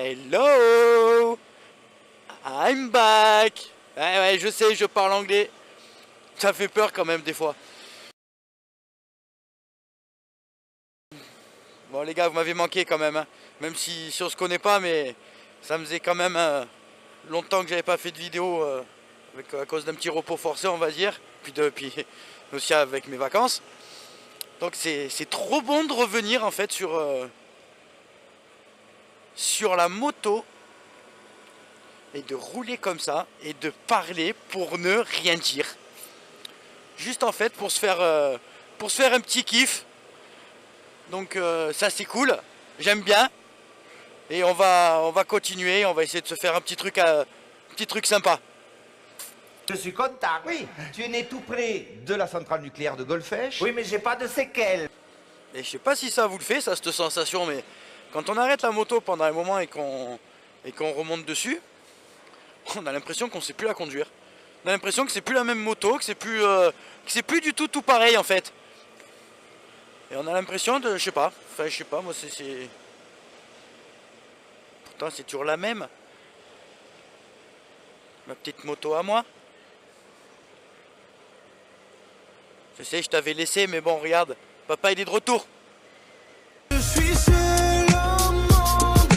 Hello, I'm back. Ouais, je sais, je parle anglais. Ça fait peur quand même des fois. Bon les gars, vous m'avez manqué quand même, hein. Même si on se connaît pas, mais ça me faisait quand même longtemps que j'avais pas fait de vidéo à cause d'un petit repos forcé, on va dire. Puis aussi avec mes vacances. Donc c'est trop bon de revenir en fait sur la moto et de rouler comme ça et de parler pour ne rien dire. Juste en fait pour se faire un petit kiff. Donc ça c'est cool, j'aime bien. Et on va continuer, on va essayer de se faire un petit truc sympa. Je suis content. Oui, tu es né tout près de la centrale nucléaire de Golfech. Oui, mais j'ai pas de séquelles. Et je sais pas si ça vous le fait, ça, cette sensation, mais quand on arrête la moto pendant un moment et qu'on remonte dessus, on a l'impression qu'on sait plus la conduire. On a l'impression que c'est plus la même moto, que c'est plus du tout pareil en fait. Et on a l'impression de, je sais pas, moi c'est... Pourtant c'est toujours la même. Ma petite moto à moi. Je sais, je t'avais laissé, mais bon, regarde, papa il est de retour. Je suis seul au monde,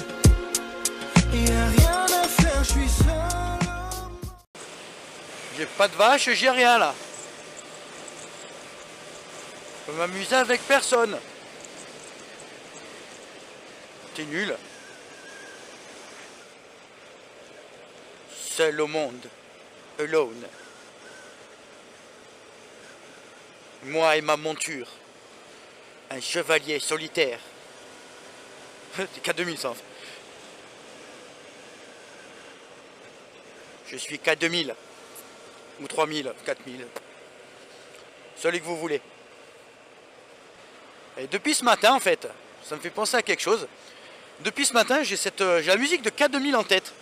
y a rien à faire, je suis seul au monde. J'ai pas de vache, j'ai rien là. Je peux m'amuser avec personne. T'es nul. Seul au monde. Alone. Moi et ma monture. Un chevalier solitaire. C'est K2000 ça. Je suis K2000. Ou 3000, 4000. Celui que vous voulez. Et depuis ce matin en fait, ça me fait penser à quelque chose. Depuis ce matin j'ai la musique de K2000 en tête.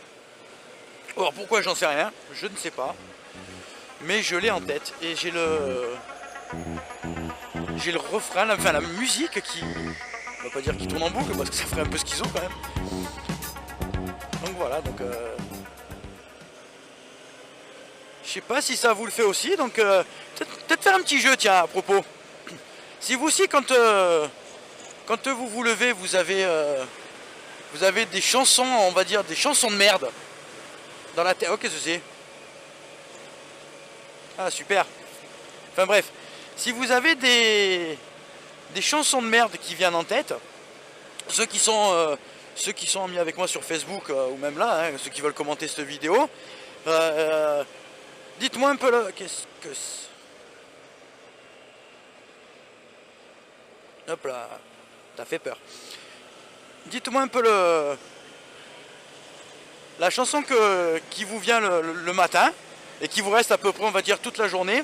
Alors pourquoi j'en sais rien, je ne sais pas. Mais je l'ai en tête et j'ai le refrain, enfin la musique qui, on va pas dire qui tourne en boucle parce que ça ferait un peu schizo quand même. Donc voilà, donc je sais pas si ça vous le fait aussi, donc peut-être faire un petit jeu tiens à propos. Si vous aussi quand vous levez vous avez des chansons, on va dire des chansons de merde dans la tête. Oh qu'est-ce que c'est? Ah super. Enfin bref. Si vous avez des chansons de merde qui viennent en tête, ceux qui sont mis avec moi sur Facebook ou même là, hein, ceux qui veulent commenter cette vidéo, dites-moi un peu là. Qu'est-ce que c'est? Hop là, t'as fait peur. Dites-moi un peu la chanson qui vous vient le matin et qui vous reste à peu près, on va dire, toute la journée.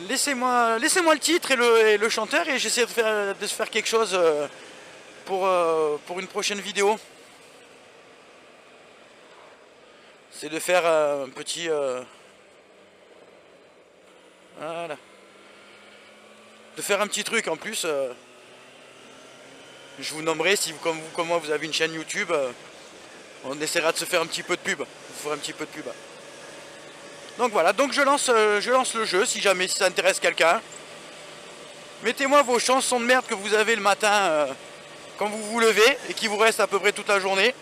Laissez-moi le titre et le chanteur et j'essaie de se faire quelque chose pour une prochaine vidéo. C'est de faire un petit... voilà. De faire un petit truc en plus. Je vous nommerai, si vous, comme moi vous avez une chaîne YouTube, on essaiera de se faire un petit peu de pub. Vous ferez un petit peu de pub. Donc voilà, donc je lance le jeu si jamais ça intéresse quelqu'un. Mettez-moi vos chansons de merde que vous avez le matin quand vous vous levez et qui vous reste à peu près toute la journée.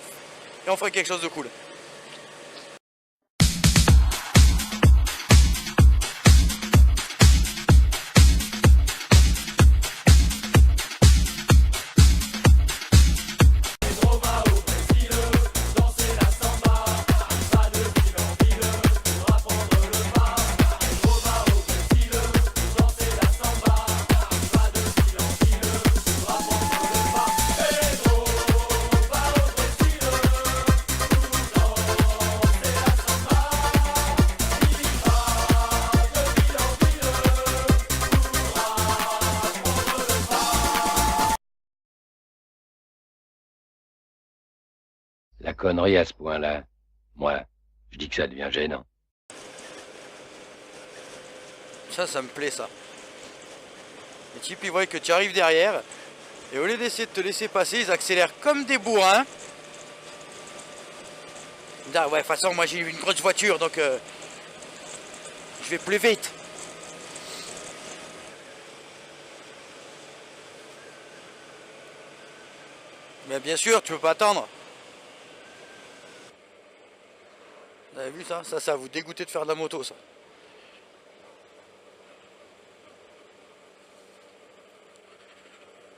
Et on fera quelque chose de cool. La connerie à ce point-là, moi, je dis que ça devient gênant. Ça me plaît ça. Les types ils voient que tu arrives derrière, Et au lieu d'essayer de te laisser passer, ils accélèrent comme des bourrins. Ah ouais, de toute façon, moi j'ai une grosse voiture, donc je vais plus vite. Mais bien sûr, tu peux pas attendre. Vous avez vu ça? Ça vous dégoûter de faire de la moto, ça.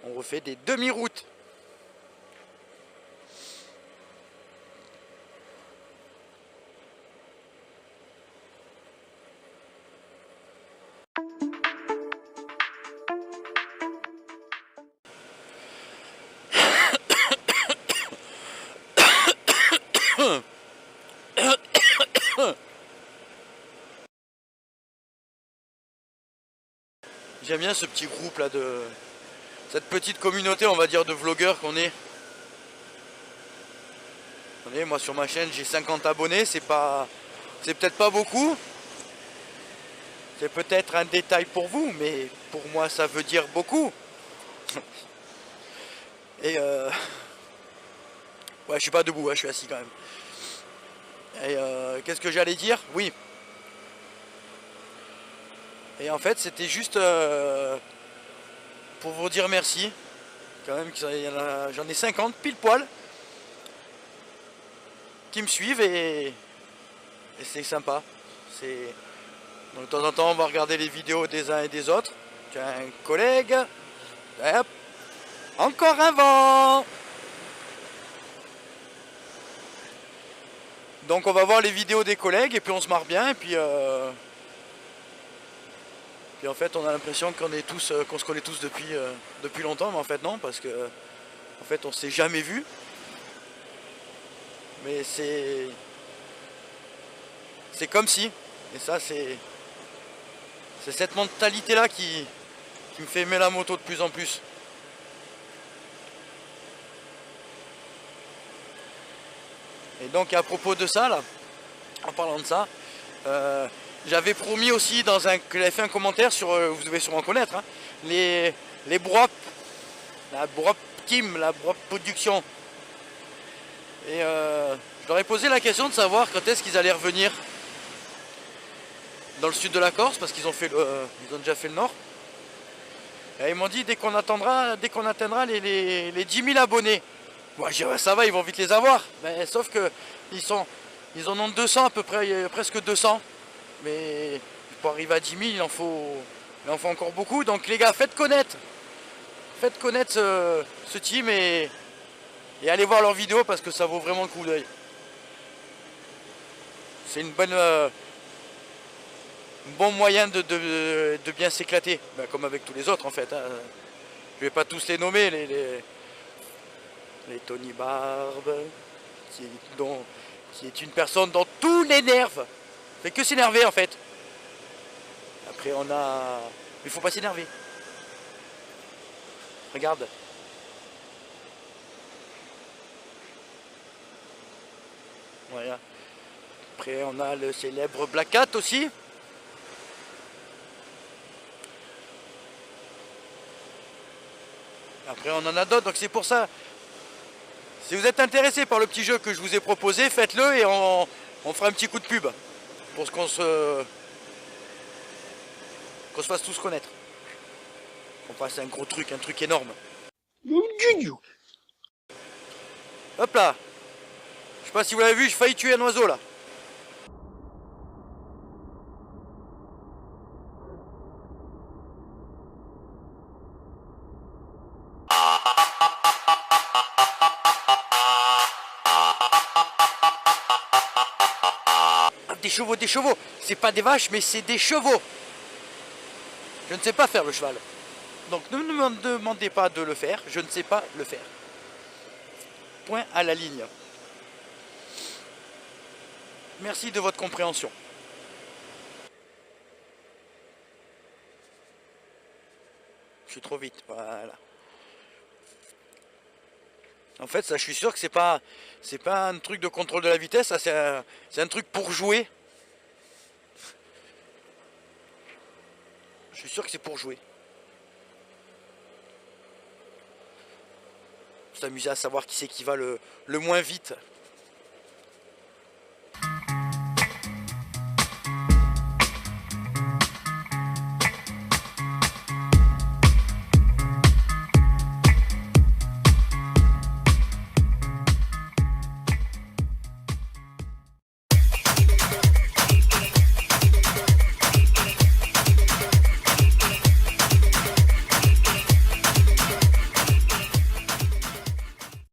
On refait des demi-routes. J'aime bien ce petit groupe là de cette petite communauté, on va dire, de vlogueurs qu'on est. Vous voyez, moi sur ma chaîne j'ai 50 abonnés, c'est peut-être pas beaucoup. C'est peut-être un détail pour vous, mais pour moi ça veut dire beaucoup. Et ouais, je suis pas debout, hein, je suis assis quand même. Et qu'est-ce que j'allais dire? Oui. Et en fait, c'était juste pour vous dire merci. Quand même, j'en ai 50 pile poil qui me suivent et c'est sympa. Donc, de temps en temps, on va regarder les vidéos des uns et des autres. Tiens, un collègue. Hop. Encore un vent. Donc on va voir les vidéos des collègues et puis on se marre bien et puis en fait on a l'impression qu'on se connaît tous depuis longtemps, mais en fait non, parce que en fait on s'est jamais vu. Mais c'est comme si, et ça c'est cette mentalité là qui me fait aimer la moto de plus en plus. Et donc à propos de ça là, en parlant de ça, j'avais promis aussi que j'avais fait un commentaire sur, vous devez sûrement connaître, hein, les Brop, la Brop Team, la Brop Production. Et je leur ai posé la question de savoir quand est-ce qu'ils allaient revenir dans le sud de la Corse, parce qu'ils ont déjà fait le nord. Et ils m'ont dit dès qu'on atteindra les 10 000 abonnés. Moi je dis ouais, ça va, ils vont vite les avoir. Mais sauf que ils en ont 200 à peu près, presque 200. Mais pour arriver à 10 000, il en faut encore beaucoup. Donc les gars, faites connaître ce team et allez voir leurs vidéos parce que ça vaut vraiment le coup d'œil. C'est un bon moyen de bien s'éclater, ben, comme avec tous les autres en fait. Hein. Je vais pas tous les nommer, les Tony Barbe, qui est une personne dont tout l'énerve. Fait que s'énerver en fait. Après on a... Il faut pas s'énerver. Regarde. Voilà. Après on a le célèbre Black Cat aussi. Après on en a d'autres, donc c'est pour ça. Si vous êtes intéressé par le petit jeu que je vous ai proposé, faites-le et on fera un petit coup de pub pour qu'on se fasse tous connaître. On passe un gros truc, un truc énorme. Hop là. Je sais pas si vous l'avez vu, j'ai failli tuer un oiseau là. Des chevaux, c'est pas des vaches mais c'est des chevaux. Je ne sais pas faire le cheval. Donc ne me demandez pas de le faire, je ne sais pas le faire. Point à la ligne. Merci de votre compréhension. Je suis trop vite, voilà. En fait, ça, je suis sûr que c'est pas un truc de contrôle de la vitesse, ça c'est un truc pour jouer. Je suis sûr que c'est pour jouer. s'amuser à savoir qui c'est qui va le moins vite.